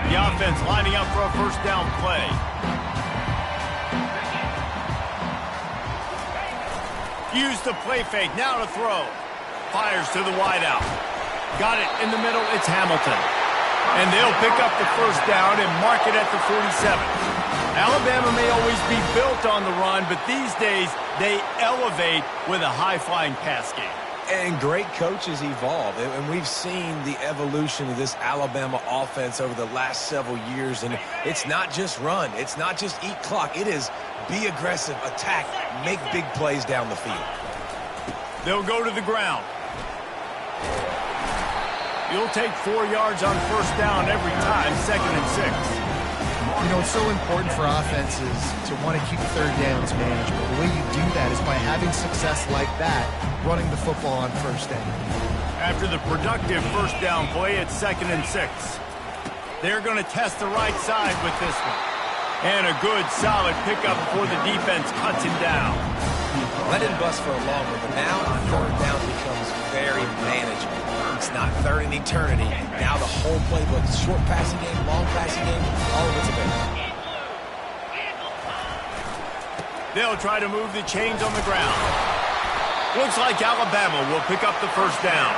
The offense lining up for a first down play. Use the play fake, now to throw. Fires to the wideout. Got it in the middle, it's Hamilton. And they'll pick up the first down and mark it at the 47. Alabama may always be built on the run, but these days they elevate with a high-flying pass game. And great coaches evolve, and we've seen the evolution of this Alabama offense over the last several years, and it's not just run, it's not just eat clock, it is be aggressive, attack, make big plays down the field. They'll go to the ground. You'll take 4 yards on first down every time, 2nd and 6. You know, it's so important for offenses to want to keep third downs manageable. The way you do that is by having success like that, running the football on first down. After the productive first down play, it's 2nd and 6. They're going to test the right side with this one. And a good, solid pickup before the defense cuts him down. Let it bust for a long one, but now third down becomes very manageable. It's not third in eternity. Now the whole playbook, short passing game, long passing game, all of it's available. They'll try to move the chains on the ground. Looks like Alabama will pick up the first down.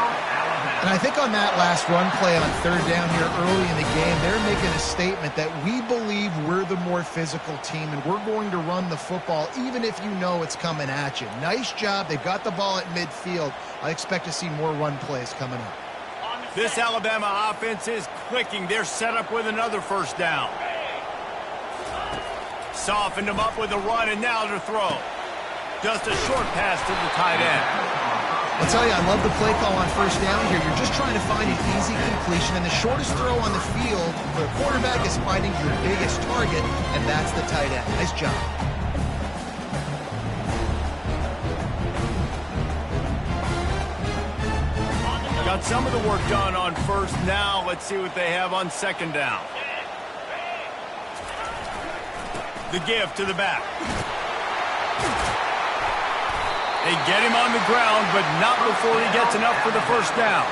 And I think on that last run play on third down here early in the game, they're making a statement that we believe we're the more physical team and we're going to run the football even if you know it's coming at you. Nice job. They've got the ball at midfield. I expect to see more run plays coming up. This Alabama offense is clicking. They're set up with another first down. Softened them up with a run, and now to throw. Just a short pass to the tight end. I'll tell you, I love the play call on first down here. You're just trying to find an easy completion, and the shortest throw on the field for a quarterback is finding your biggest target, and that's the tight end. Nice job. Got some of the work done on first. Now let's see what they have on second down. The give to the back. They get him on the ground, but not before he gets enough for the first down.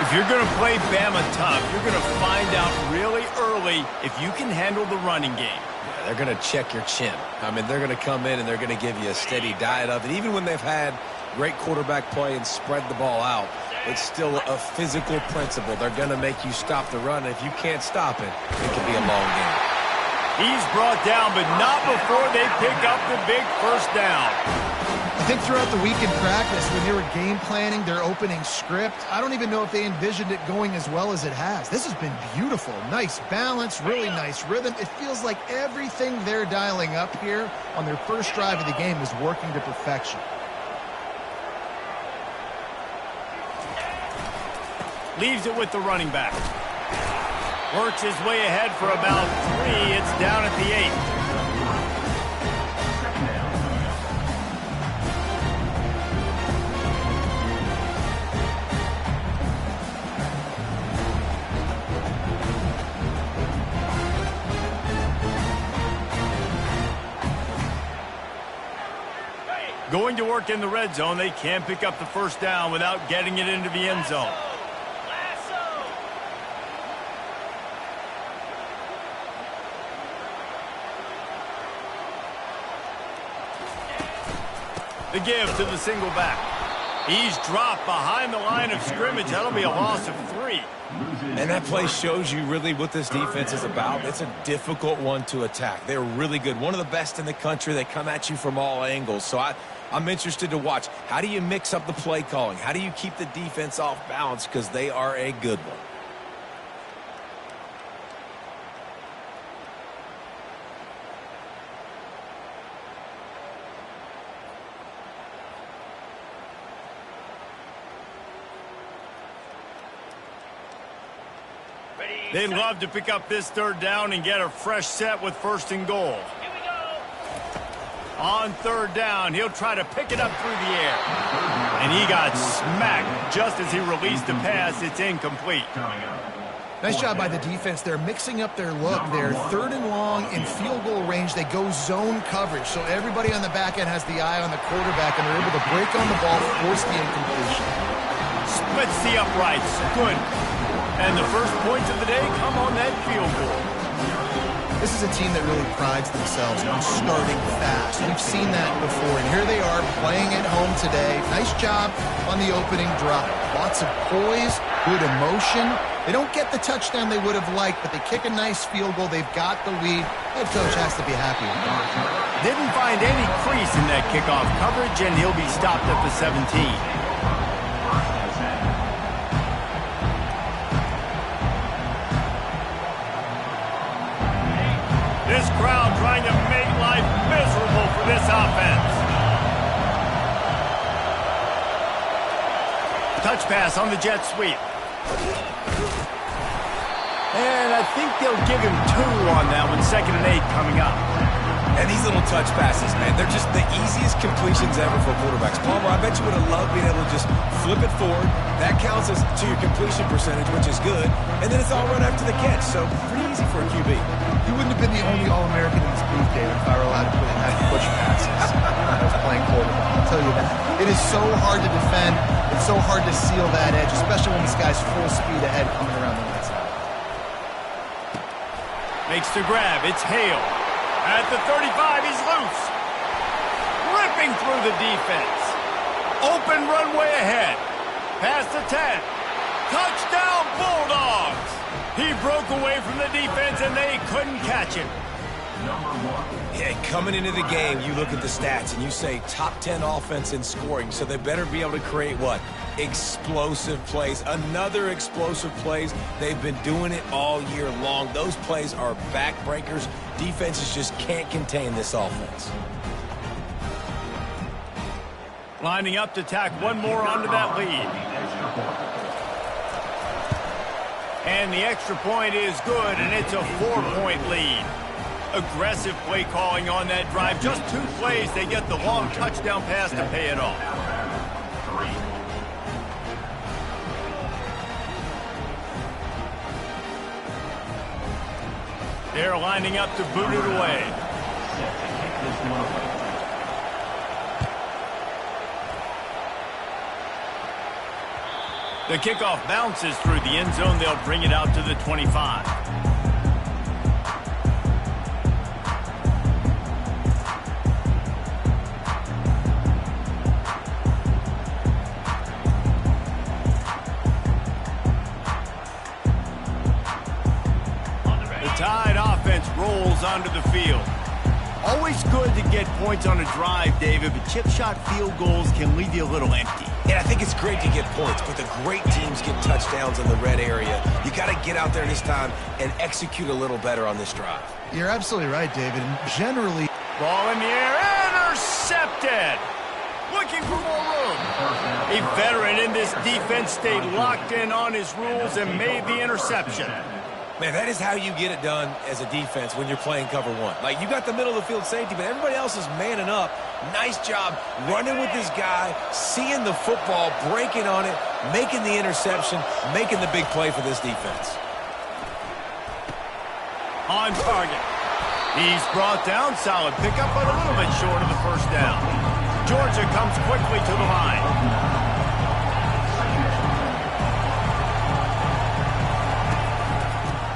If you're going to play Bama tough, you're going to find out really early if you can handle the running game. Yeah, they're going to check your chin. I mean, they're going to come in and they're going to give you a steady diet of it. Even when they've had great quarterback play and spread the ball out, it's still a physical principle. They're going to make you stop the run. And if you can't stop it, it could be a long game. He's brought down, but not before they pick up the big first down. I think throughout the week in practice, when they were game planning their opening script, I don't even know if they envisioned it going as well as it has. This has been beautiful. Nice balance, really nice rhythm. It feels like everything they're dialing up here on their first drive of the game is working to perfection. Leaves it with the running back. Works his way ahead for about 3. It's down at the 8. Going to work in the red zone. They can't pick up the first down without getting it into the end zone. The give to the single back. He's dropped behind the line of scrimmage. That'll be a loss of 3. And that play shows you really what this defense is about. It's a difficult one to attack. They're really good. One of the best in the country. They come at you from all angles. So I'm interested to watch. How do you mix up the play calling? How do you keep the defense off balance? Because they are a good one. They'd love to pick up this third down and get a fresh set with first and goal. Here we go. On third down, he'll try to pick it up through the air. And he got smacked just as he released the pass. It's incomplete. Nice job by the defense. They're mixing up their look. They're third and long in field goal range. They go zone coverage. So everybody on the back end has the eye on the quarterback, and they're able to break on the ball, force the incompletion. Splits the uprights. Good. And the first points of the day come on that field goal. This is a team that really prides themselves on starting fast. We've seen that before, and here they are playing at home today. Nice job on the opening drive. Lots of poise, good emotion. They don't get the touchdown they would have liked, but they kick a nice field goal. They've got the lead. Head coach has to be happy with that. Didn't find any crease in that kickoff coverage, and he'll be stopped at the 17. This crowd trying to make life miserable for this offense. Touch pass on the jet sweep. And I think they'll give him 2 on that one. 2nd and 8 coming up. And these little touch passes, man, they're just the easiest completions ever for quarterbacks. Palmer, I bet you would have loved being able to just flip it forward. That counts as to your completion percentage, which is good. And then it's all run after the catch, so pretty easy for a QB. You wouldn't have been the only All-American in this booth, David, if I were allowed to put in that push passes when I was playing quarterback. I'll tell you that. It is so hard to defend. It's so hard to seal that edge, especially when this guy's full speed ahead coming around the right side. Makes the grab. It's Hale. At the 35, he's loose. Ripping through the defense. Open runway ahead. Past the 10. Touchdown, Bulldogs! He broke away from the defense, and they couldn't catch him. Yeah, coming into the game, you look at the stats, and you say top 10 offense in scoring, so they better be able to create what? Explosive plays. Another explosive plays. They've been doing it all year long. Those plays are backbreakers. Defenses just can't contain this offense. Lining up to tack one more onto that lead. And the extra point is good, and it's a 4-point lead. Aggressive play calling on that drive. Just 2 plays, they get the long touchdown pass to pay it off. They're lining up to boot it away. The kickoff bounces through the end zone. They'll bring it out to the 25. The Tide offense rolls onto the field. Always good to get points on a drive, David, but chip shot field goals can leave you a little empty. And I think it's great to get points, but the great teams get touchdowns in the red area. You got to get out there this time and execute a little better on this drive. You're absolutely right, David. And generally, ball in the air, intercepted. Looking for more room. A veteran in this defense stayed locked in on his rules and made the interception. Man, that is how you get it done as a defense when you're playing cover 1. Like, you got the middle of the field safety, but everybody else is manning up. Nice job running with this guy, seeing the football, breaking on it, making the interception, making the big play for this defense. On target. He's brought down. Solid pickup, but a little bit short of the first down. Georgia comes quickly to the line.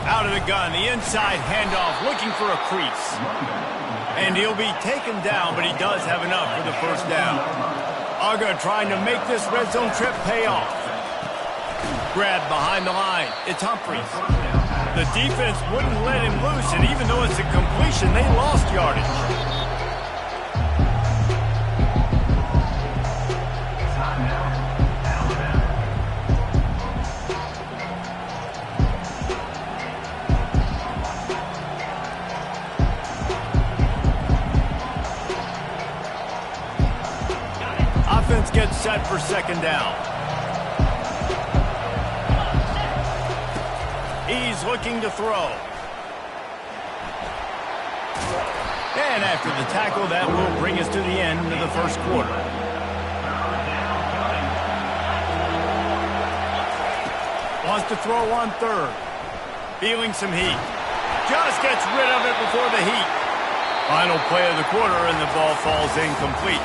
Out of the gun, the inside handoff, looking for a crease. And he'll be taken down, but he does have enough for the first down. Uga trying to make this red zone trip pay off. Grab behind the line. It's Humphries. The defense wouldn't let him loose, and even though it's a completion, they lost yardage. Offense gets set for second down. He's looking to throw. And after the tackle, that will bring us to the end of the first quarter. Wants to throw on third. Feeling some heat. Just gets rid of it before the heat. Final play of the quarter, and the ball falls incomplete.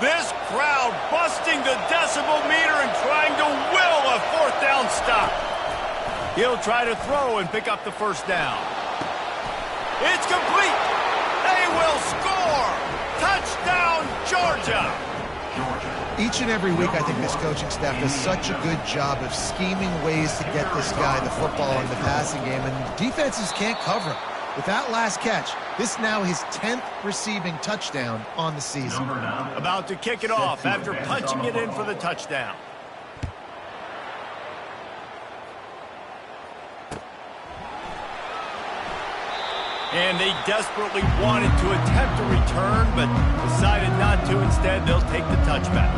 This crowd busting the decibel meter and trying to will a fourth down stop. He'll try to throw and pick up the first down. It's complete. They will score. Touchdown, Georgia. Each and every week, I think this coaching staff does such a good job of scheming ways to get this guy the football in the passing game, and defenses can't cover him. With that last catch, this now his 10th receiving touchdown on the season. About to kick it off after punching it in for the touchdown. And they desperately wanted to attempt a return, but decided not to. Instead, they'll take the touchback.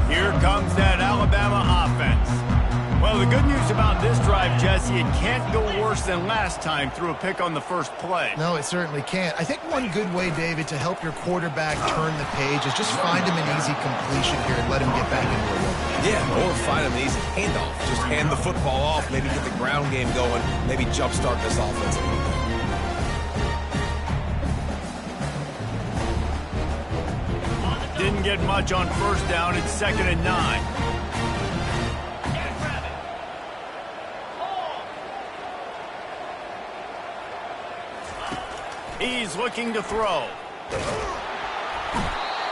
Here comes that Alabama offense. Well, the good news about this drive, Jesse, it can't go worse than last time through a pick on the first play. No, it certainly can't. I think one good way, David, to help your quarterback turn the page is just find him an easy completion here and let him get back into a rhythm. Yeah, or find him an easy handoff. Just hand the football off, maybe get the ground game going, maybe jumpstart this offense a little bit. Didn't get much on first down. It's 2nd and 9. He's looking to throw.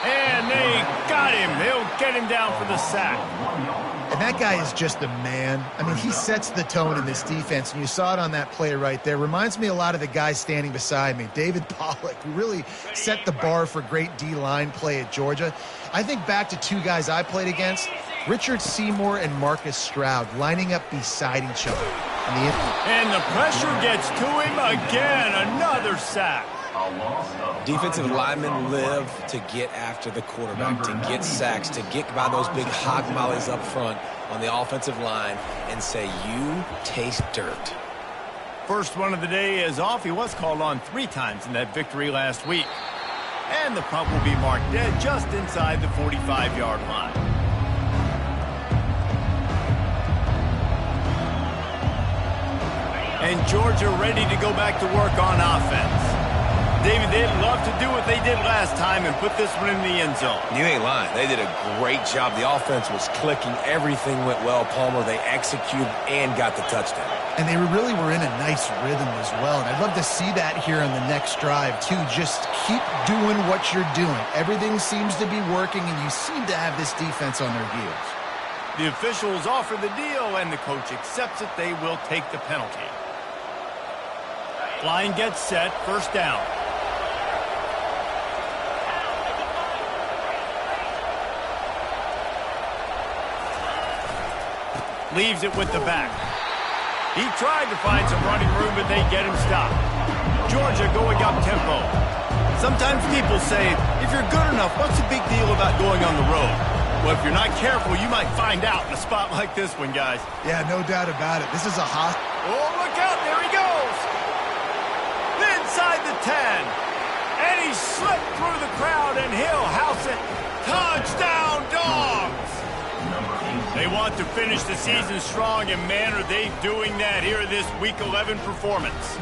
And they got him. They'll get him down for the sack. And that guy is just a man. I mean, he sets the tone in this defense, and you saw it on that play right there. Reminds me a lot of the guy standing beside me, David Pollock, who really set the bar for great D-line play at Georgia. I think back to two guys I played against, Richard Seymour and Marcus Stroud, lining up beside each other. And the pressure gets to him again. Another sack. Defensive linemen live to get after the quarterback, to get sacks, to get by those big hog mollies up front on the offensive line and say, you taste dirt. First one of the day is off. He was called on 3 times in that victory last week. And the punt will be marked dead just inside the 45-yard line. And Georgia ready to go back to work on offense. David, they'd love to do what they did last time and put this one in the end zone. You ain't lying. They did a great job. The offense was clicking. Everything went well, Palmer. They executed and got the touchdown. And they really were in a nice rhythm as well. And I'd love to see that here on the next drive, too. Just keep doing what you're doing. Everything seems to be working, and you seem to have this defense on their heels. The officials offer the deal, and the coach accepts it. They will take the penalty. Line gets set. First down. Leaves it with the back. He tried to find some running room, but they get him stopped. Georgia going up tempo. Sometimes people say, if you're good enough, what's the big deal about going on the road? Well, if you're not careful, you might find out in a spot like this one, guys. Yeah, no doubt about it. This is a hot... Oh, look out. There he goes. Inside the 10. And he slipped through the crowd, and he'll house it. Touchdown, Dogs. They want to finish the season strong, and man, are they doing that here in this Week 11 performance.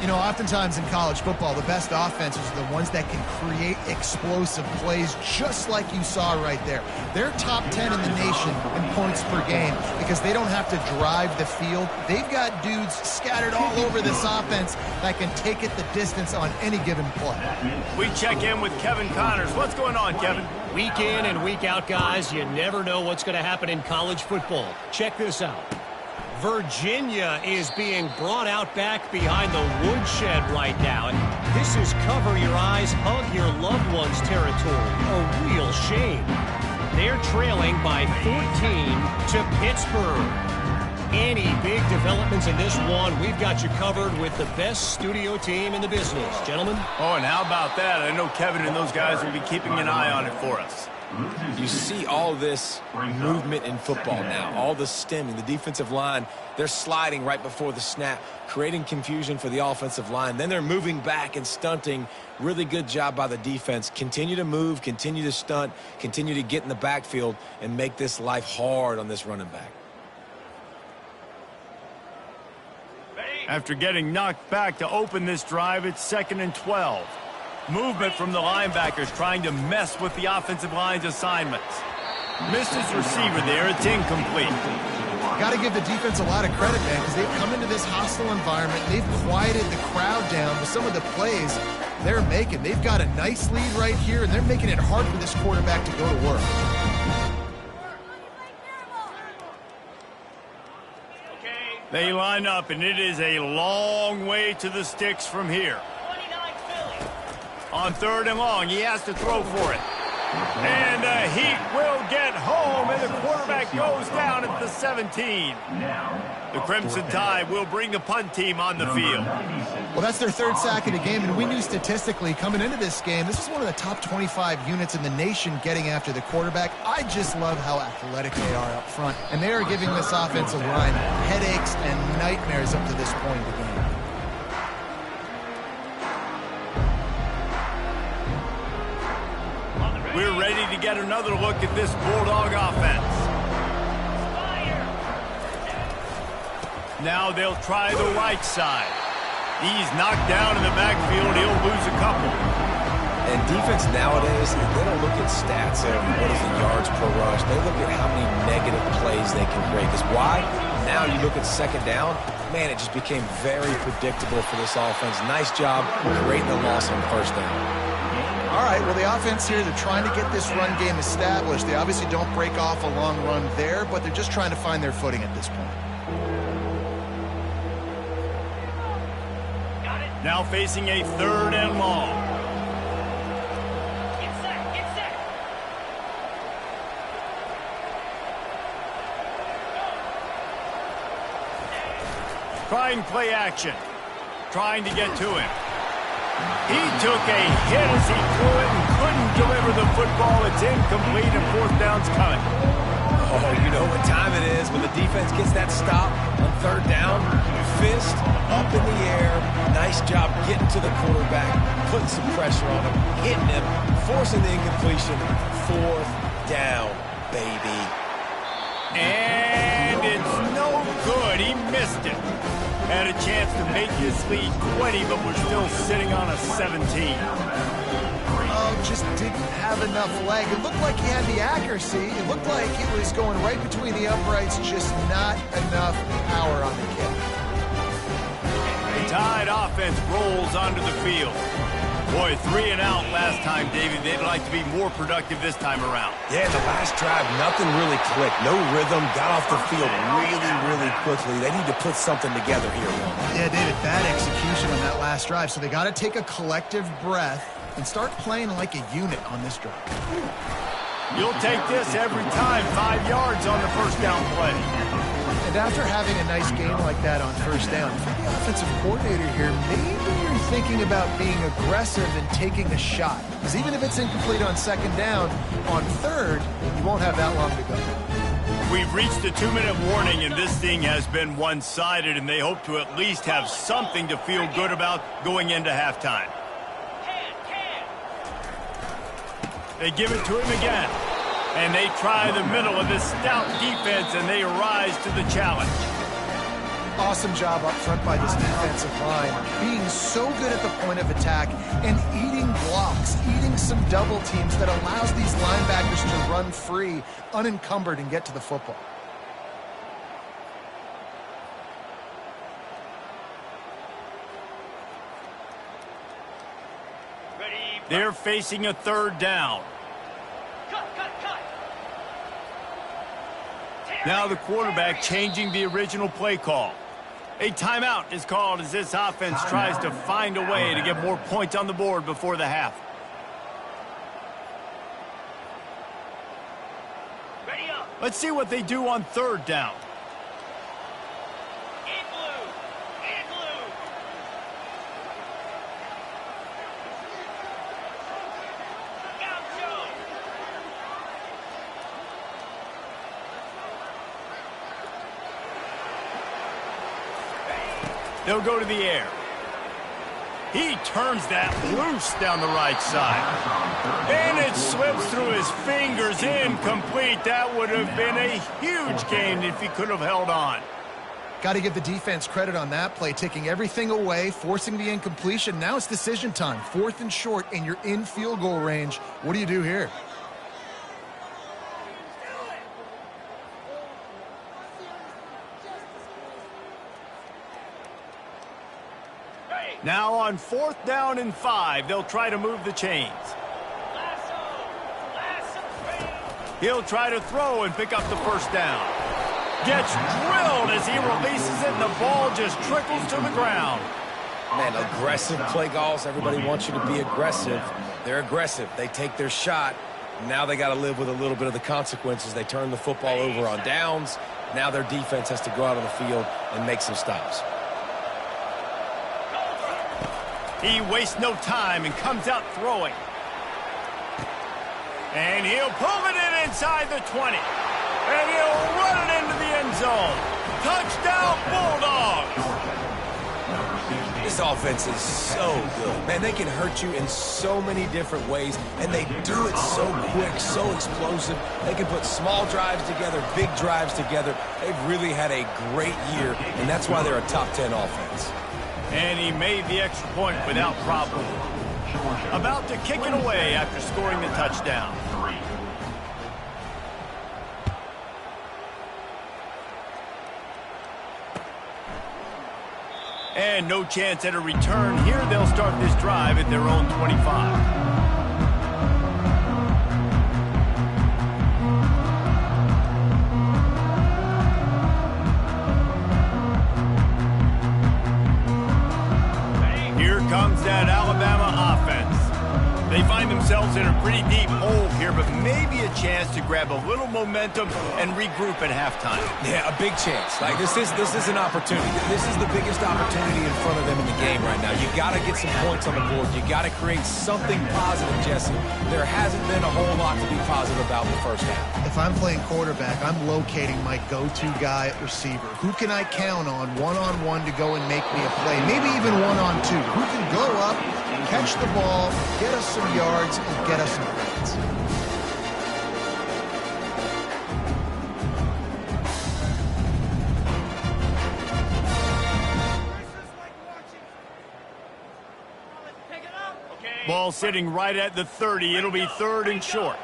You know, oftentimes in college football, the best offenses are the ones that can create explosive plays, just like you saw right there. They're top 10 in the nation in points per game because they don't have to drive the field. They've got dudes scattered all over this offense that can take it the distance on any given play. We check in with Kevin Connors. What's going on, Kevin? Week in and week out, guys, you never know what's going to happen in college football. Check this out. Virginia is being brought out back behind the woodshed right now. And this is cover your eyes, hug your loved ones territory. A real shame. They're trailing by 14 to Pittsburgh. Any big developments in this one, we've got you covered with the best studio team in the business. Gentlemen? Oh, and how about that? I know Kevin and those guys will be keeping an eye on it for us. You see all this movement in football now, all the stemming, the defensive line, they're sliding right before the snap, creating confusion for the offensive line. Then they're moving back and stunting. Really good job by the defense. Continue to move, continue to stunt, continue to get in the backfield and make this life hard on this running back. After getting knocked back to open this drive, it's 2nd and 12. Movement from the linebackers trying to mess with the offensive line's assignments. Missed his receiver there. It's incomplete. Got to give the defense a lot of credit, man, because they've come into this hostile environment. They've quieted the crowd down with some of the plays they're making. They've got a nice lead right here, and they're making it hard for this quarterback to go to work. They line up, and it is a long way to the sticks from here. On 3rd and long, he has to throw for it. And the Heat will get home, and the quarterback goes down at the 17. The Crimson Tide will bring the punt team on the field. Well, that's their 3rd sack of the game, and we knew statistically coming into this game, this is one of the top 25 units in the nation getting after the quarterback. I just love how athletic they are up front, and they are giving this offensive line headaches and nightmares up to this point in the game. We're ready to get another look at this Bulldog offense. Now they'll try the right side. He's knocked down in the backfield. He'll lose a couple. And defense nowadays, they don't look at stats of what is the yards per rush. They look at how many negative plays they can create. Because why? Now you look at 2nd down, man, it just became very predictable for this offense. Nice job creating the loss on 1st down. All right, well, the offense here, they're trying to get this run game established. They obviously don't break off a long run there, but they're just trying to find their footing at this point. Now facing a 3rd and long. Get set. Trying play action. Trying to get to him. He took a hit as he threw it and couldn't deliver the football. It's incomplete and 4th down's coming. Oh, you know what time it is when the defense gets that stop on 3rd down. Fist up in the air. Nice job getting to the quarterback, putting some pressure on him, hitting him, forcing the incompletion. 4th down, baby. And it's no good. He missed it. Had a chance to make this lead 20, but we're still sitting on a 17. Oh, just didn't have enough leg. It looked like he had the accuracy. It looked like it was going right between the uprights, just not enough power on the kick. The Tide offense rolls onto the field. Boy, 3 and out last time, David. They'd like to be more productive this time around. Yeah, the last drive, nothing really clicked. No rhythm, got off the field really quickly. They need to put something together here. Yeah, David, bad execution on that last drive. So they got to take a collective breath and start playing like a unit on this drive. You'll take this every time. 5 yards on the 1st down play. And after having a nice game like that on 1st down, for the offensive coordinator here, maybe you're thinking about being aggressive and taking a shot. Because even if it's incomplete on 2nd down, on 3rd, you won't have that long to go. We've reached a 2-minute warning, and this thing has been one-sided, and they hope to at least have something to feel good about going into halftime. They give it to him again. And they try the middle of this stout defense, and they rise to the challenge. Awesome job up front by this defensive line, being so good at the point of attack and eating blocks, eating some double teams that allows these linebackers to run free, unencumbered, and get to the football. They're facing a 3rd down. Now the quarterback changing the original play call. A timeout is called as this offense tries to find a way to get more points on the board before the half. Let's see what they do on 3rd down. They'll go to the air. He turns that loose down the right side. And it slips through his fingers, incomplete. That would have been a huge gain if he could have held on. Got to give the defense credit on that play, taking everything away, forcing the incompletion. Now it's decision time. 4th and short, and you're in field goal range. What do you do here? Now on 4th down and 5, they'll try to move the chains. He'll try to throw and pick up the first down. Gets drilled as he releases it, and the ball just trickles to the ground. Man, aggressive play calls. Everybody wants you to be aggressive. They're aggressive. They take their shot. Now they got to live with a little bit of the consequences. They turn the football over on downs. Now their defense has to go out on the field and make some stops. He wastes no time and comes out throwing. And he'll pull it in inside the 20. And he'll run it into the end zone. Touchdown, Bulldogs! This offense is so good. Man, they can hurt you in so many different ways, and they do it so quick, so explosive. They can put small drives together, big drives together. They've really had a great year, and that's why they're a top 10 offense. And he made the extra point without problem. About to kick it away after scoring the touchdown. And no chance at a return here. They'll start this drive at their own 25. Comes that Alabama offense. They find themselves in a pretty deep hole here, but maybe a chance to grab a little momentum and regroup at halftime. Yeah, a big chance. Like this is an opportunity. This is the biggest opportunity in front of them in the game right now. You got to get some points on the board. You got to create something positive, Jesse. There hasn't been a whole lot to be positive about in the first half. If I'm playing quarterback, I'm locating my go-to guy at receiver. Who can I count on one-on-one to go and make me a play? Maybe even one-on-two. Who can go up, catch the ball, get us some yards, and get us some points? Ball sitting right at the 30. It'll be 3rd and short.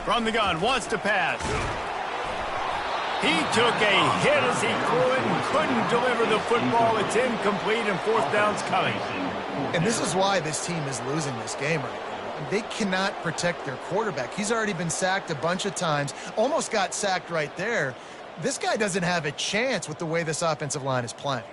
From the gun, wants to pass. He took a hit as he threw it and couldn't deliver the football. It's incomplete and 4th down's coming. And this is why this team is losing this game right now. They cannot protect their quarterback. He's already been sacked a bunch of times. Almost got sacked right there. This guy doesn't have a chance with the way this offensive line is playing.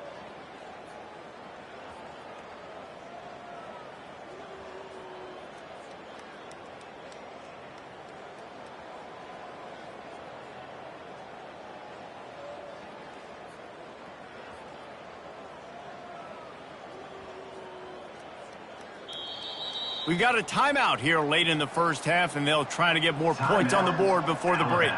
We got a timeout here late in the first half, and they'll try to get more points on the board before the break.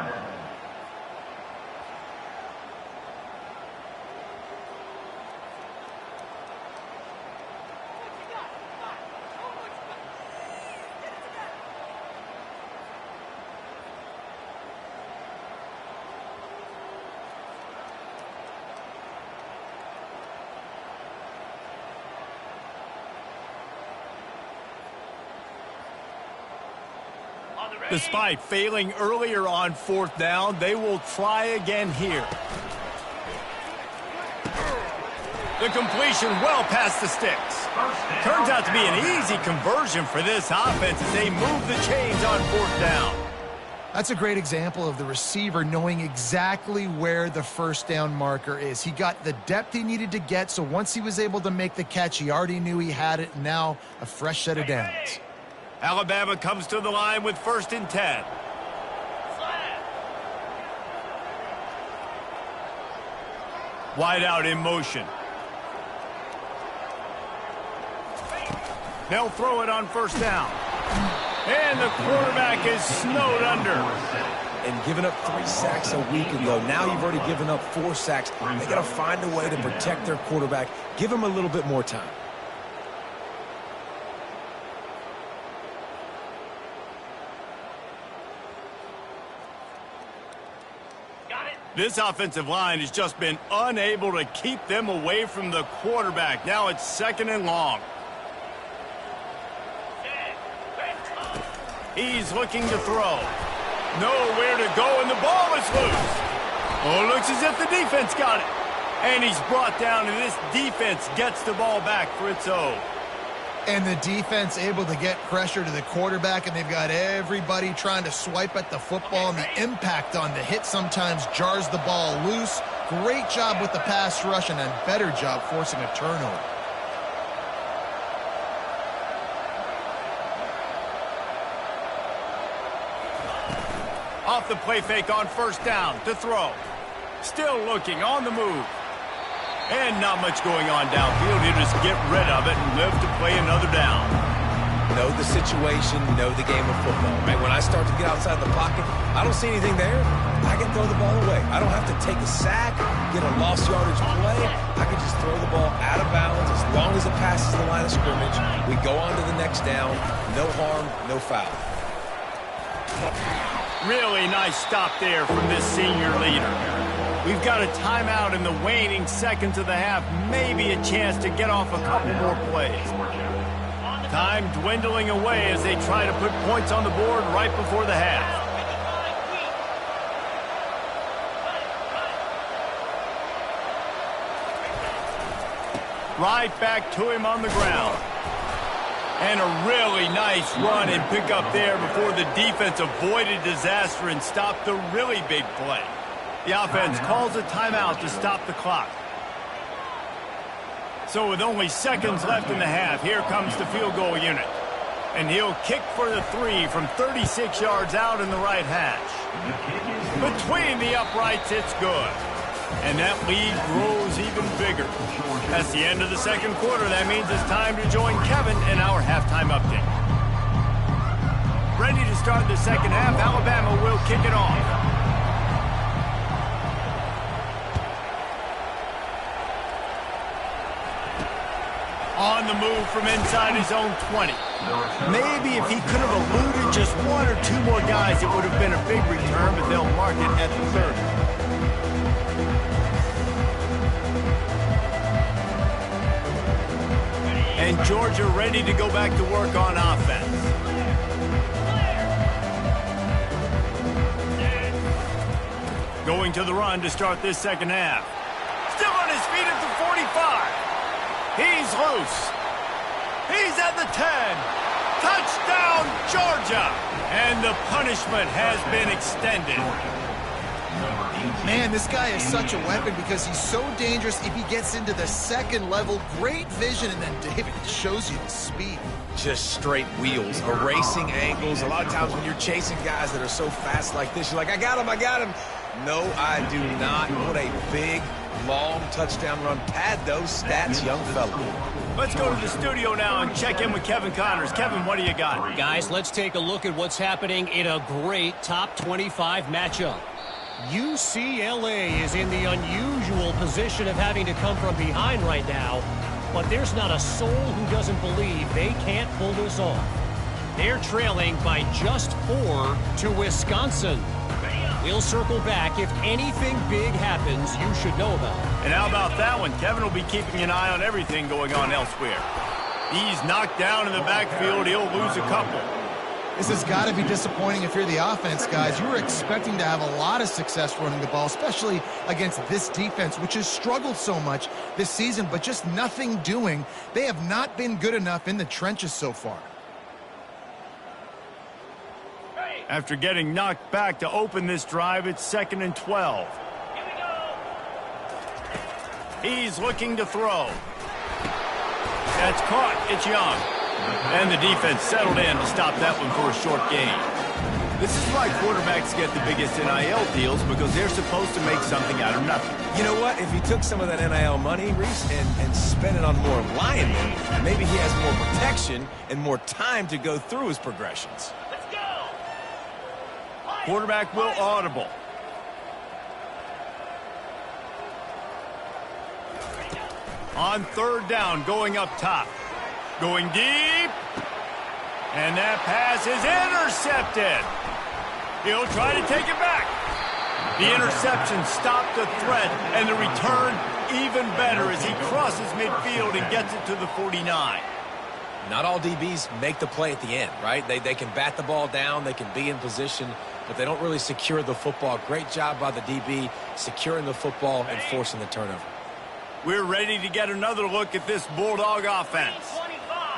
Despite failing earlier on 4th down, they will try again here. The completion well past the sticks. Turns out to be an easy conversion for this offense as they move the chains on 4th down. That's a great example of the receiver knowing exactly where the first down marker is. He got the depth he needed to get, so once he was able to make the catch, he already knew he had it. Now a fresh set of downs. Alabama comes to the line with 1st and 10. Wide out in motion. They'll throw it on first down. And the quarterback is snowed under. And giving up 3 sacks a week ago. Now you've already given up 4 sacks. They got to find a way to protect their quarterback. Give him a little bit more time. This offensive line has just been unable to keep them away from the quarterback. Now it's 2nd and long. He's looking to throw. Nowhere to go, and the ball is loose. Oh, it looks as if the defense got it. And he's brought down, and this defense gets the ball back for its own. And the defense able to get pressure to the quarterback, and they've got everybody trying to swipe at the football, and the impact on the hit sometimes jars the ball loose. Great job with the pass rush, and a better job forcing a turnover. Off the play fake on first down to throw. Still looking on the move. And not much going on downfield. He'll just get rid of it and live to play another down. Know the situation, know the game of football. Right? When I start to get outside the pocket, I don't see anything there. I can throw the ball away. I don't have to take a sack, get a lost yardage play. I can just throw the ball out of bounds as long as it passes the line of scrimmage. We go on to the next down. No harm, no foul. Really nice stop there from this senior leader. We've got a timeout in the waning seconds of the half. Maybe a chance to get off a couple more plays. Time dwindling away as they try to put points on the board right before the half. Right back to him on the ground. And a really nice run and pick up there before the defense avoided disaster and stopped the really big play. The offense calls a timeout to stop the clock. So with only seconds left in the half, here comes the field goal unit. And he'll kick for the 3 from 36 yards out in the right hash. Between the uprights, it's good. And that lead grows even bigger. That's the end of the second quarter. That means it's time to join Kevin in our halftime update. Ready to start the second half, Alabama will kick it off. On the move from inside his own 20. Maybe if he could have eluded just 1 or 2 more guys, it would have been a big return, but they'll mark it at the 30. And Georgia ready to go back to work on offense. Going to the run to start this second half. Still on his feet at the 45. He's loose. He's at the 10. Touchdown, Georgia. And the punishment has been extended. Man, this guy is such a weapon because he's so dangerous if he gets into the second level. Great vision, and then David shows you the speed. Just straight wheels, erasing angles. A lot of times when you're chasing guys that are so fast like this, you're like, I got him, I got him. No, I do not. What a big, long touchdown run. Pad those stats, young fella. Let's go to the studio now and check in with Kevin Connors. Kevin, what do you got? Guys, let's take a look at what's happening in a great top 25 matchup. UCLA is in the unusual position of having to come from behind right now, but there's not a soul who doesn't believe they can't pull this off. They're trailing by just 4 to Wisconsin. We'll circle back. If anything big happens, you should know about it. And how about that one? Kevin will be keeping an eye on everything going on elsewhere. He's knocked down in the backfield. He'll lose a couple. This has got to be disappointing if you're the offense, guys. You were expecting to have a lot of success running the ball, especially against this defense, which has struggled so much this season, but just nothing doing. They have not been good enough in the trenches so far. After getting knocked back to open this drive, it's 2nd and 12. He's looking to throw. That's caught. It's Young. And the defense settled in to stop that one for a short gain. This is why quarterbacks get the biggest NIL deals, because they're supposed to make something out of nothing. You know what? If he took some of that NIL money, Reese, and spent it on more linemen, maybe he has more protection and more time to go through his progressions. Let's go! Quarterback will audible. On third down, going up top. Going deep. And that pass is intercepted. He'll try to take it back. The interception stopped the threat, and the return even better as he crosses midfield and gets it to the 49. Not all DBs make the play at the end, right? They can bat the ball down, they can be in position, but they don't really secure the football. Great job by the DB securing the football and forcing the turnover. We're ready to get another look at this Bulldog offense.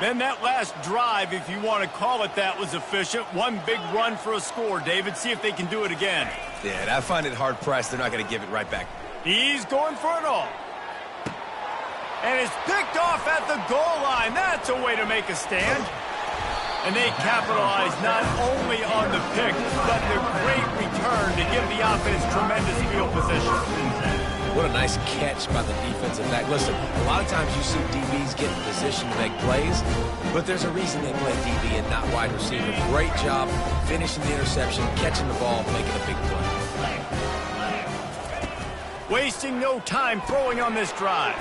Then that last drive, if you want to call it that, was efficient. One big run for a score, David. See if they can do it again. Yeah, and I find it hard-pressed. They're not going to give it right back. He's going for it all. And it's picked off at the goal line. That's a way to make a stand. And they capitalize not only on the pick, but the great return to give the offense tremendous field position. What a nice catch by the defensive back. Listen, a lot of times you see DBs get in position to make plays, but there's a reason they play DB and not wide receiver. Great job finishing the interception, catching the ball, making a big play. Wasting no time throwing on this drive.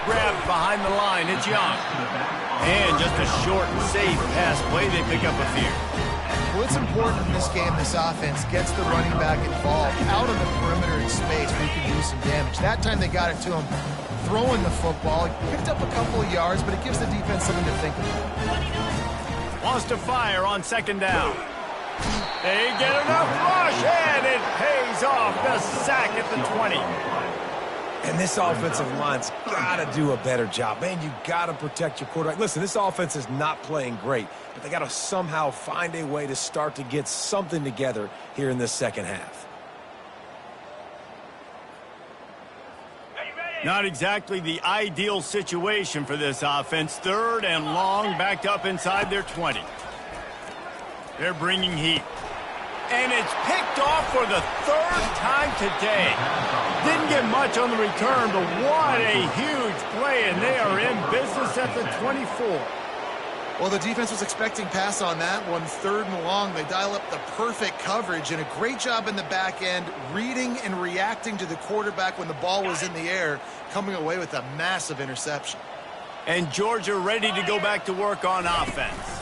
Grabbed behind the line, it's Young. And just a short and safe pass play, they pick up a few. Well, it's important in this game, this offense gets the running back involved out on the perimeter in space where you can do some damage. That time they got it to him throwing the football. He picked up a couple of yards, but it gives the defense something to think about. Wants to fire on second down. They get enough rush, and it pays off. The sack at the 20. And this offensive line's got to do a better job. Man, you got to protect your quarterback. Listen, this offense is not playing great, but they got to somehow find a way to start to get something together here in this second half. Not exactly the ideal situation for this offense. Third and long, backed up inside their 20. They're bringing heat. And it's picked off for the third time today. Didn't get much on the return, but what a huge play, and they are in business at the 24. Well, the defense was expecting pass on that one. Third and long, they dial up the perfect coverage, and a great job in the back end, reading and reacting to the quarterback when the ball was in the air, coming away with a massive interception. And Georgia ready to go back to work on offense.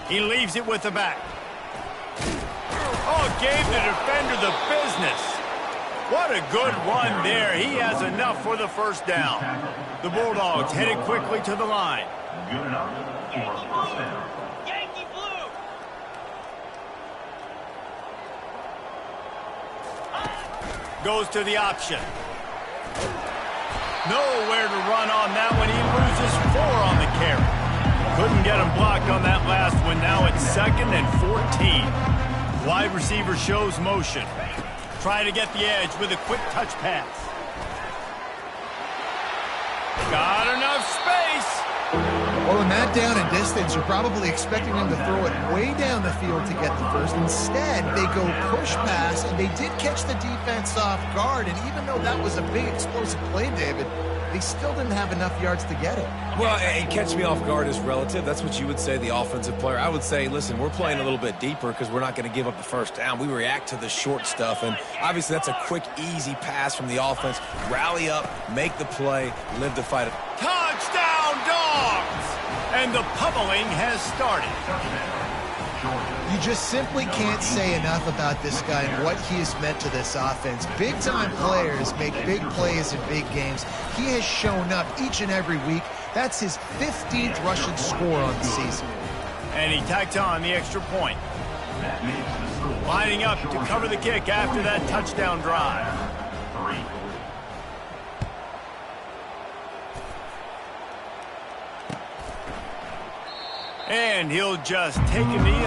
He leaves it with the back. Oh, gave the defender the business. What a good run there. He has enough for the first down. The Bulldogs headed quickly to the line. Good enough for a first down. Yankee Blue. Goes to the option. Nowhere to run on that one. He loses 4 on the carry. Couldn't get him blocked on that last one. Now it's 2nd and 14. Wide receiver shows motion. Trying to get the edge with a quick touch pass. Got enough space. Well, in that down and distance, you're probably expecting them to throw it way down the field to get the first. Instead, they go push pass, and they did catch the defense off guard. And even though that was a big explosive play, David, they still didn't have enough yards to get it. Well, and catch me off guard is relative. That's what you would say, the offensive player. I would say, listen, we're playing a little bit deeper because we're not going to give up the first down. We react to the short stuff, and obviously that's a quick, easy pass from the offense. Rally up, make the play, live the fight. Touchdown, Dogs! And the pummeling has started. You just simply can't say enough about this guy and what he has meant to this offense. Big-time players make big plays in big games. He has shown up each and every week. That's his 15th rushing score on the season. And he tacked on the extra point. Lining up to cover the kick after that touchdown drive. And he'll just take a knee.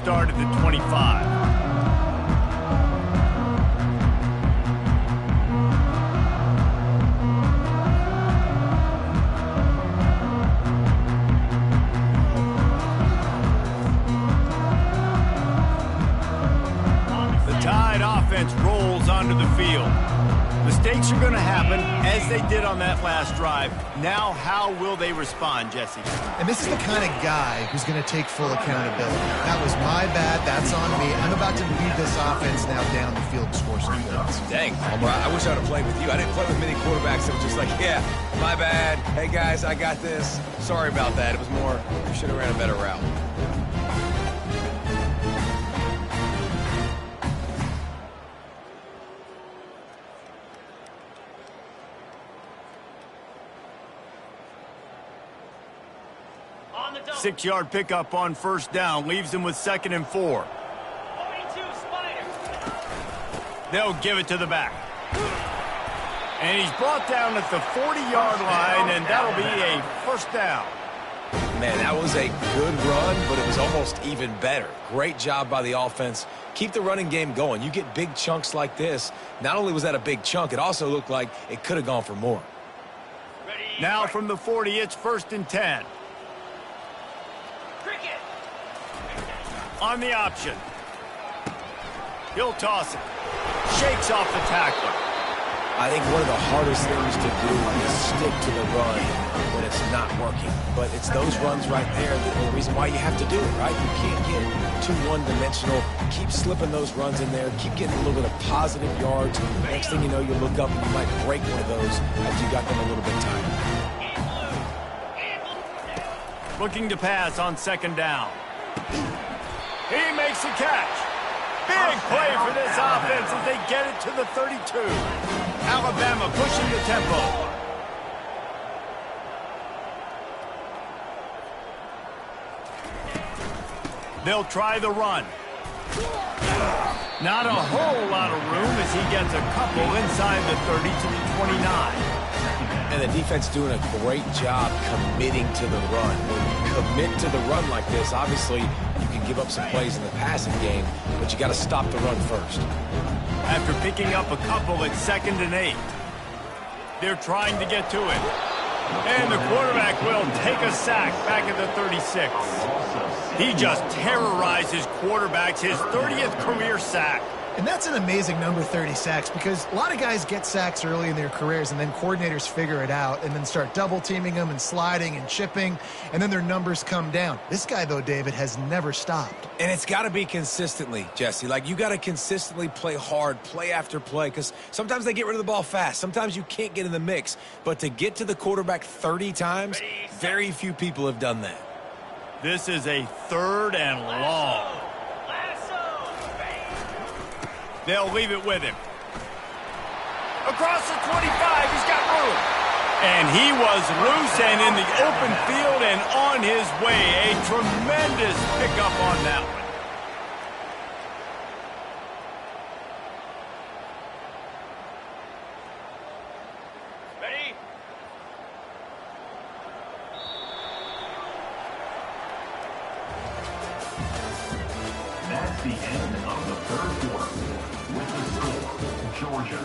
start at the 25. Rolls onto the field. Mistakes are going to happen, as they did on that last drive. Now, how will they respond, Jesse? And this is the kind of guy who's going to take full accountability. That was my bad. That's on me. I'm about to lead this offense now down the field and score some points. Dang, Homer, I wish I would have played with you. I didn't play with many quarterbacks that were just like, yeah, my bad. Hey, guys, I got this. Sorry about that. It was more, you should have ran a better route. Six-yard pickup on first down leaves him with 2nd and 4. They'll give it to the back. And he's brought down at the 40-yard line, and that'll be a first down. Man, that was a good run, but it was almost even better. Great job by the offense. Keep the running game going. You get big chunks like this. Not only was that a big chunk, it also looked like it could have gone for more. Now from the 40, it's 1st and 10. On the option. He'll toss it. Shakes off the tackler. I think one of the hardest things to do is stick to the run when it's not working. But it's those runs right there that are the reason why you have to do it, right? You can't get too one-dimensional. Keep slipping those runs in there. Keep getting a little bit of positive yards. Next thing you know, you look up and you might break one of those after you got them a little bit tired. Looking to pass on 2nd down. He makes the catch. Big play for this offense as they get it to the 32. Alabama pushing the tempo. They'll try the run. Not a whole lot of room as he gets a couple inside the 30 to the 29. And the defense doing a great job committing to the run. When you commit to the run like this, obviously you can give up some plays in the passing game, but you got to stop the run first. After picking up a couple, it's 2nd and 8. They're trying to get to it. And the quarterback will take a sack back at the 36. He just terrorizes quarterbacks, his 30th career sack. And that's an amazing number, 30 sacks, because a lot of guys get sacks early in their careers, and then coordinators figure it out and then start double-teaming them and sliding and chipping, and then their numbers come down. This guy, though, David, has never stopped. And it's got to be consistently, Jesse. Like, you got to consistently play hard, play after play, because sometimes they get rid of the ball fast. Sometimes you can't get in the mix. But to get to the quarterback 30 times, very few people have done that. This is a 3rd and long. They'll leave it with him. Across the 25, he's got room. And he was loose and in the open field and on his way. A tremendous pickup on that one. Ready? That's the end of the 3rd quarter. With the score, Georgia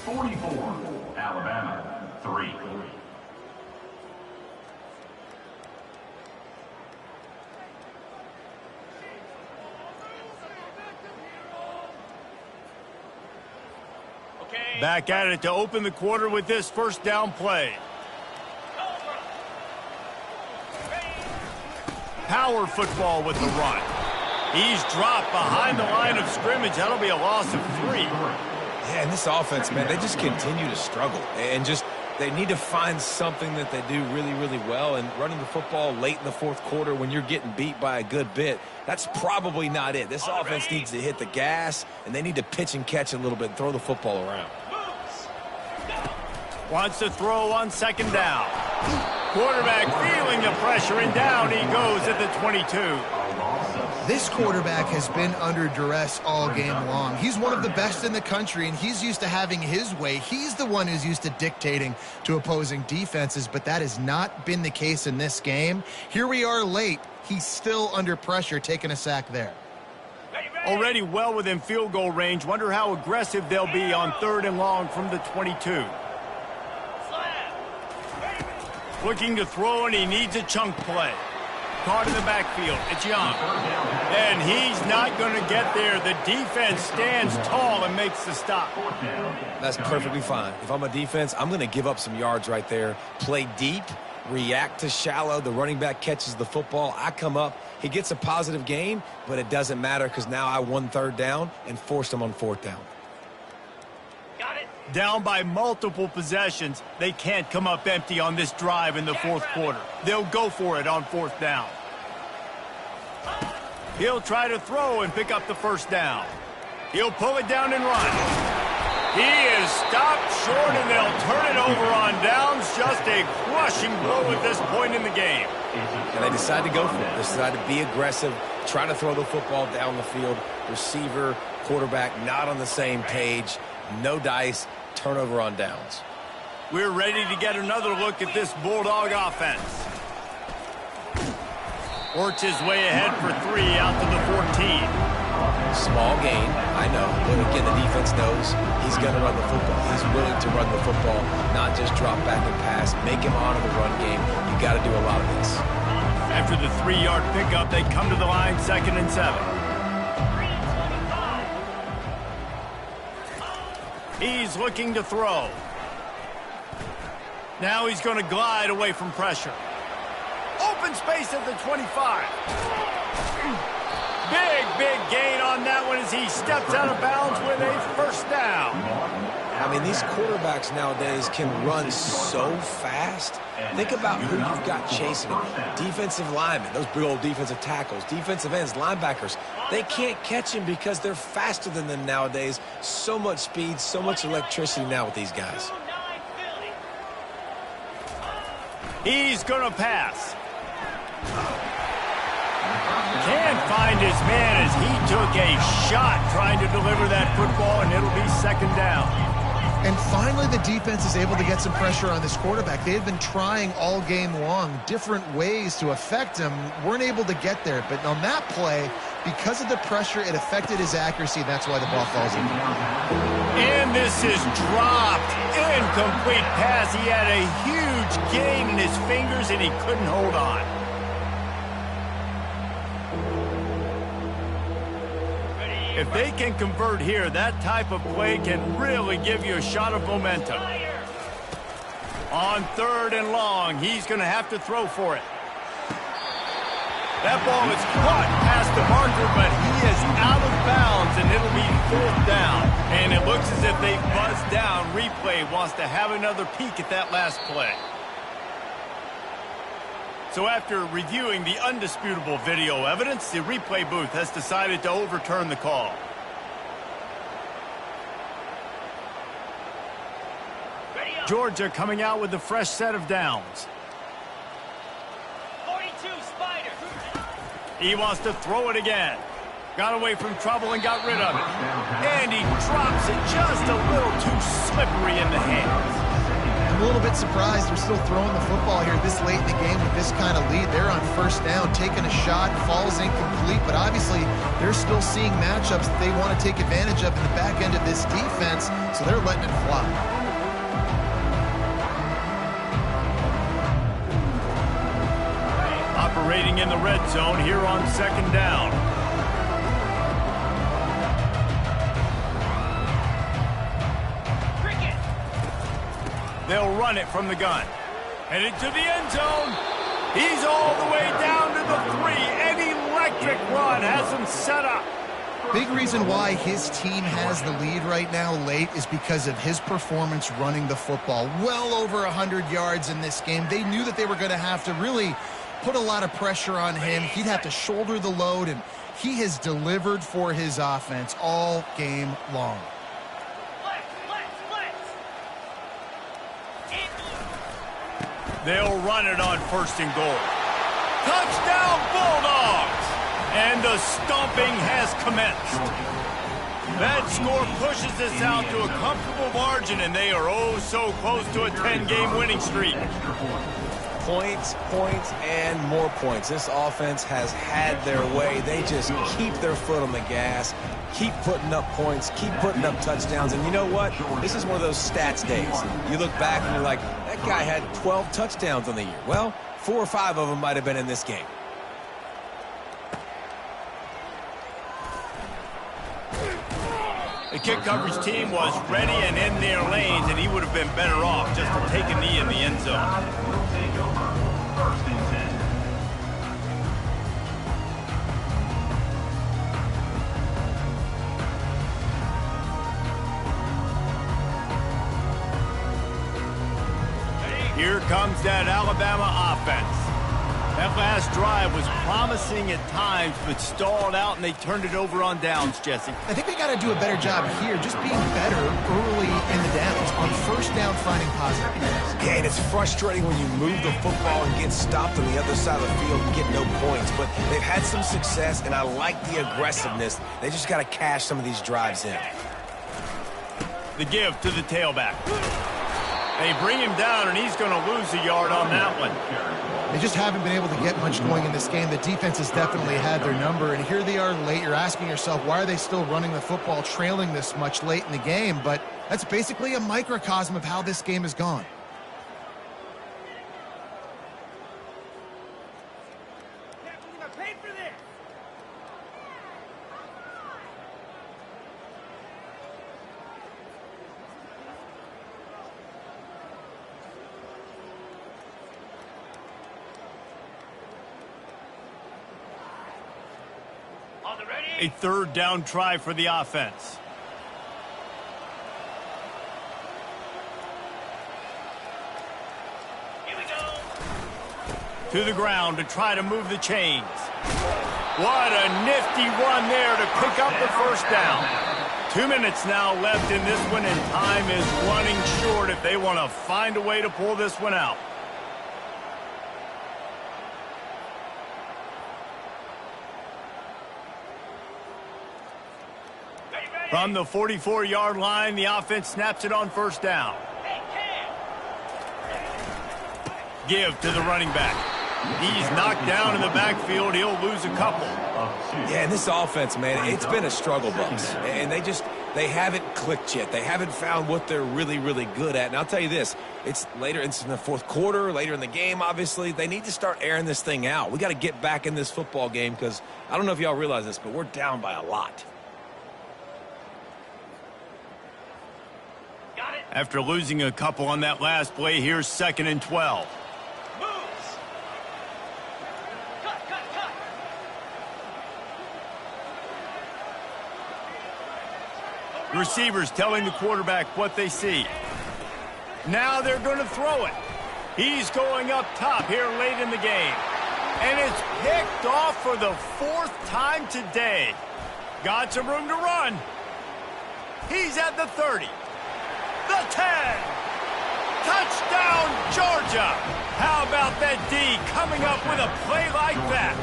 44, Alabama 3. Back at it to open the quarter with this first down play. Power football with the run. He's dropped behind the line of scrimmage. That'll be a loss of 3. Yeah, and this offense, man, they just continue to struggle. And just, they need to find something that they do really, really well. And running the football late in the 4th quarter when you're getting beat by a good bit, that's probably not it. This offense needs to hit the gas, and they need to pitch and catch a little bit and throw the football around. Wants to throw on 2nd down. Quarterback feeling the pressure, and down he goes at the 22. This quarterback has been under duress all game long. He's one of the best in the country, and he's used to having his way. He's the one who's used to dictating to opposing defenses, but that has not been the case in this game. Here we are late. He's still under pressure, taking a sack there. Already well within field goal range. Wonder how aggressive they'll be on 3rd and long from the 22. Looking to throw, and he needs a chunk play. Caught in the backfield. It's Young. And he's not going to get there. The defense stands tall and makes the stop. That's perfectly fine. If I'm a defense, I'm going to give up some yards right there. Play deep, react to shallow. The running back catches the football. I come up. He gets a positive gain, but it doesn't matter because now I won 3rd down and forced him on 4th down. Down by multiple possessions, they can't come up empty on this drive in the 4th quarter. They'll go for it on 4th down. He'll try to throw and pick up the 1st down. He'll pull it down and run. He is stopped short, and they'll turn it over on downs. Just a crushing blow at this point in the game. And they decide to go for it. They decide to be aggressive, try to throw the football down the field. Receiver, quarterback, not on the same page. No dice, turnover on downs. We're ready to get another look at this Bulldog offense. Works his way ahead for 3 out to the 14. Small gain, I know. But again, the defense knows he's going to run the football. He's willing to run the football, not just drop back and pass. Make him honor the run game. You got to do a lot of this. After the 3-yard pickup, they come to the line, 2nd and 7. He's looking to throw. Now he's going to glide away from pressure. Open space at the 25. Big gain on that one as he steps out of bounds with a 1st down. I mean, these quarterbacks nowadays can run so fast. Think about who you've got chasing them. Defensive linemen, those big old defensive tackles, defensive ends, linebackers. They can't catch him because they're faster than them nowadays. So much speed, so much electricity now with these guys. He's going to pass. Can't find his man as he took a shot trying to deliver that football, and it'll be 2nd down. And finally, the defense is able to get some pressure on this quarterback. They had been trying all game long different ways to affect him. Weren't able to get there. But on that play, because of the pressure, it affected his accuracy. That's why the ball falls in. And this is dropped. Incomplete pass. He had a huge gain in his fingers, and he couldn't hold on. If they can convert here, that type of play can really give you a shot of momentum. On 3rd and long, he's going to have to throw for it. That ball is caught past the marker, but he is out of bounds, and it'll be 4th down. And it looks as if they buzzed down. Replay wants to have another peek at that last play. So after reviewing the undisputable video evidence, the replay booth has decided to overturn the call. Georgia coming out with a fresh set of downs. 42 Spider. He wants to throw it again. Got away from trouble and got rid of it. And he drops it just a little too slippery in the hands. I'm a little bit surprised they're still throwing the football here this late in the game with this kind of lead. They're on 1st down, taking a shot, falls incomplete, but obviously they're still seeing matchups that they want to take advantage of in the back end of this defense, so they're letting it fly. Operating in the red zone here on 2nd down. They'll run it from the gun. Headed to the end zone. He's all the way down to the 3. An electric run has him set up. Big reason why his team has the lead right now late is because of his performance running the football. Well over 100 yards in this game. They knew that they were going to have to really put a lot of pressure on him. He'd have to shoulder the load, and he has delivered for his offense all game long. They'll run it on 1st and goal. Touchdown, Bulldogs! And the stomping has commenced. That score pushes us out to a comfortable margin, and they are oh so close to a 10-game winning streak. Points, points, and more points. This offense has had their way. They just keep their foot on the gas, keep putting up points, keep putting up touchdowns. And you know what? This is one of those stats days. You look back and you're like, that guy had 12 touchdowns on the year. Well, 4 or 5 of them might have been in this game. The kick coverage team was ready and in their lanes, and he would have been better off just to take a knee in the end zone. Will take over. First and 10. Here comes that Alabama offense. That last drive was promising at times, but stalled out, and they turned it over on downs, Jesse. I think they got to do a better job here, just being better early in the downs, on first down finding positive plays. Yeah, and it's frustrating when you move the football and get stopped on the other side of the field and get no points. But they've had some success, and I like the aggressiveness. They just got to cash some of these drives in. The give to the tailback. They bring him down, and he's going to lose a yard on that one. They just haven't been able to get much going in this game. The defense has definitely had their number, and here they are late. You're asking yourself, why are they still running the football, trailing this much late in the game? But that's basically a microcosm of how this game has gone. A third down try for the offense. Here we go. To the ground to try to move the chains. What a nifty run there to pick up the first down. 2 minutes now left in this one, and time is running short if they want to find a way to pull this one out. From the 44-yard line, the offense snaps it on first down. Give to the running back. He's knocked down in the backfield. He'll lose a couple. Yeah, and this offense, man, it's been a struggle bus. And they haven't clicked yet. They haven't found what they're really, really good at. And I'll tell you this, it's in the fourth quarter, later in the game, obviously. They need to start airing this thing out. We got to get back in this football game because I don't know if y'all realize this, but we're down by a lot. After losing a couple on that last play, here's 2nd and 12. Moves. Cut. Receivers telling the quarterback what they see. Now they're going to throw it. He's going up top here late in the game. And it's picked off for the 4th time today. Got some room to run. He's at the 30. The 10. Touchdown, Georgia. How about that D coming up with a play like that?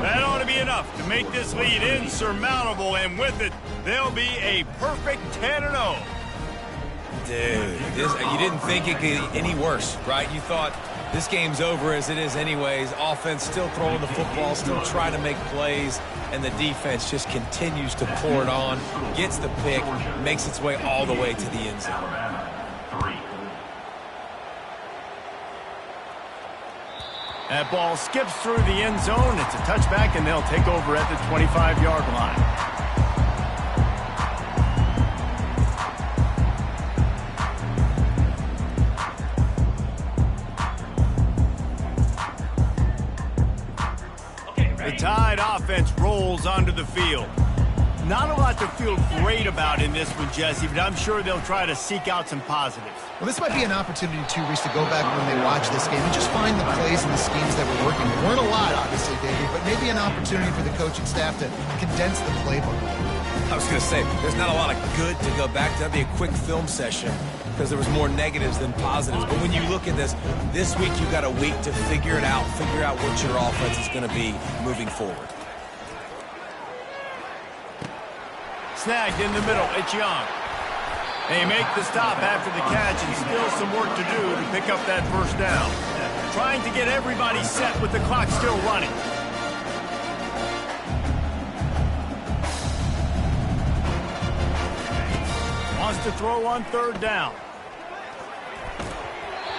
That ought to be enough to make this lead insurmountable, and with it, they'll be a perfect 10-0. Dude, you didn't think it could get any worse, right? You thought this game's over as it is anyways. Offense still throwing the football, still trying to make plays, and the defense just continues to pour it on, gets the pick, makes its way all the way to the end zone. That ball skips through the end zone. It's a touchback, and they'll take over at the 25-yard line. The Tide offense rolls onto the field. Not a lot to feel great about in this one, Jesse, but I'm sure they'll try to seek out some positives. Well, this might be an opportunity, too, Reese, to go back when they watch this game and just find the plays and the schemes that were working. There weren't a lot, obviously, David, but maybe an opportunity for the coaching staff to condense the playbook. I was going to say, there's not a lot of good to go back to. That'd be a quick film session because there was more negatives than positives. But when you look at this week you got a week to figure it out, figure out what your offense is going to be moving forward. Snagged in the middle. It's Young. They make the stop after the catch, and still some work to do to pick up that first down. trying to get everybody set with the clock still running. Wants to throw on third down.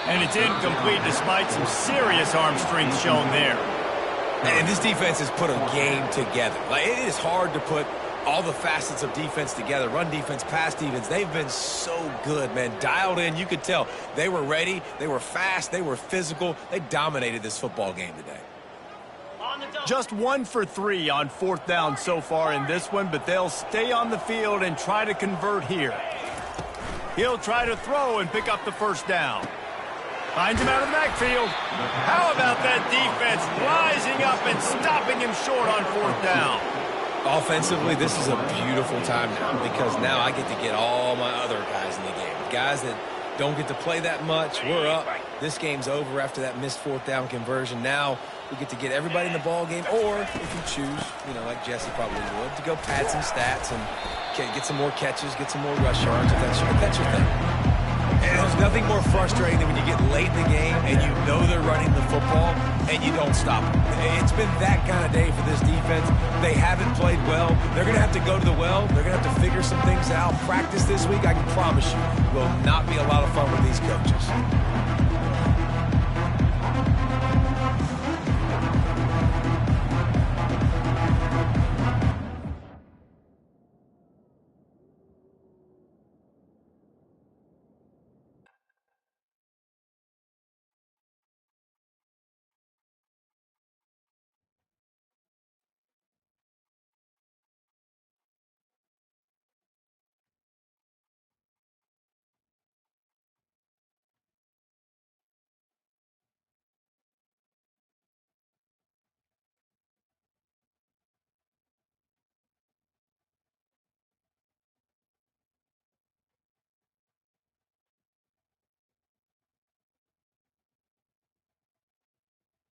And it's incomplete despite some serious arm strength shown there. And this defense has put a game together. Like, it is hard to put all the facets of defense together. Run defense, pass defense. They've been so good, man. Dialed in. You could tell they were ready. They were fast. They were physical. They dominated this football game today. Just 1 for 3 on fourth down so far in this one, but they'll stay on the field and try to convert here. He'll try to throw and pick up the first down. Finds him out of the backfield. How about that defense rising up and stopping him short on fourth down? Offensively, this is a beautiful time now because now I get to get all my other guys in the game. Guys that don't get to play that much, we're up. This game's over after that missed fourth down conversion. Now we get to get everybody in the ball game, or if you choose, like Jesse probably would, to go pad some stats and get some more catches, get some more rush yards if that's your thing. And there's nothing more frustrating than when you get late in the game and you know they're running the football and you don't stop them. It's been that kind of day for this defense. They haven't played well. They're going to have to go to the well. They're going to have to figure some things out. Practice this week, I can promise you, will not be a lot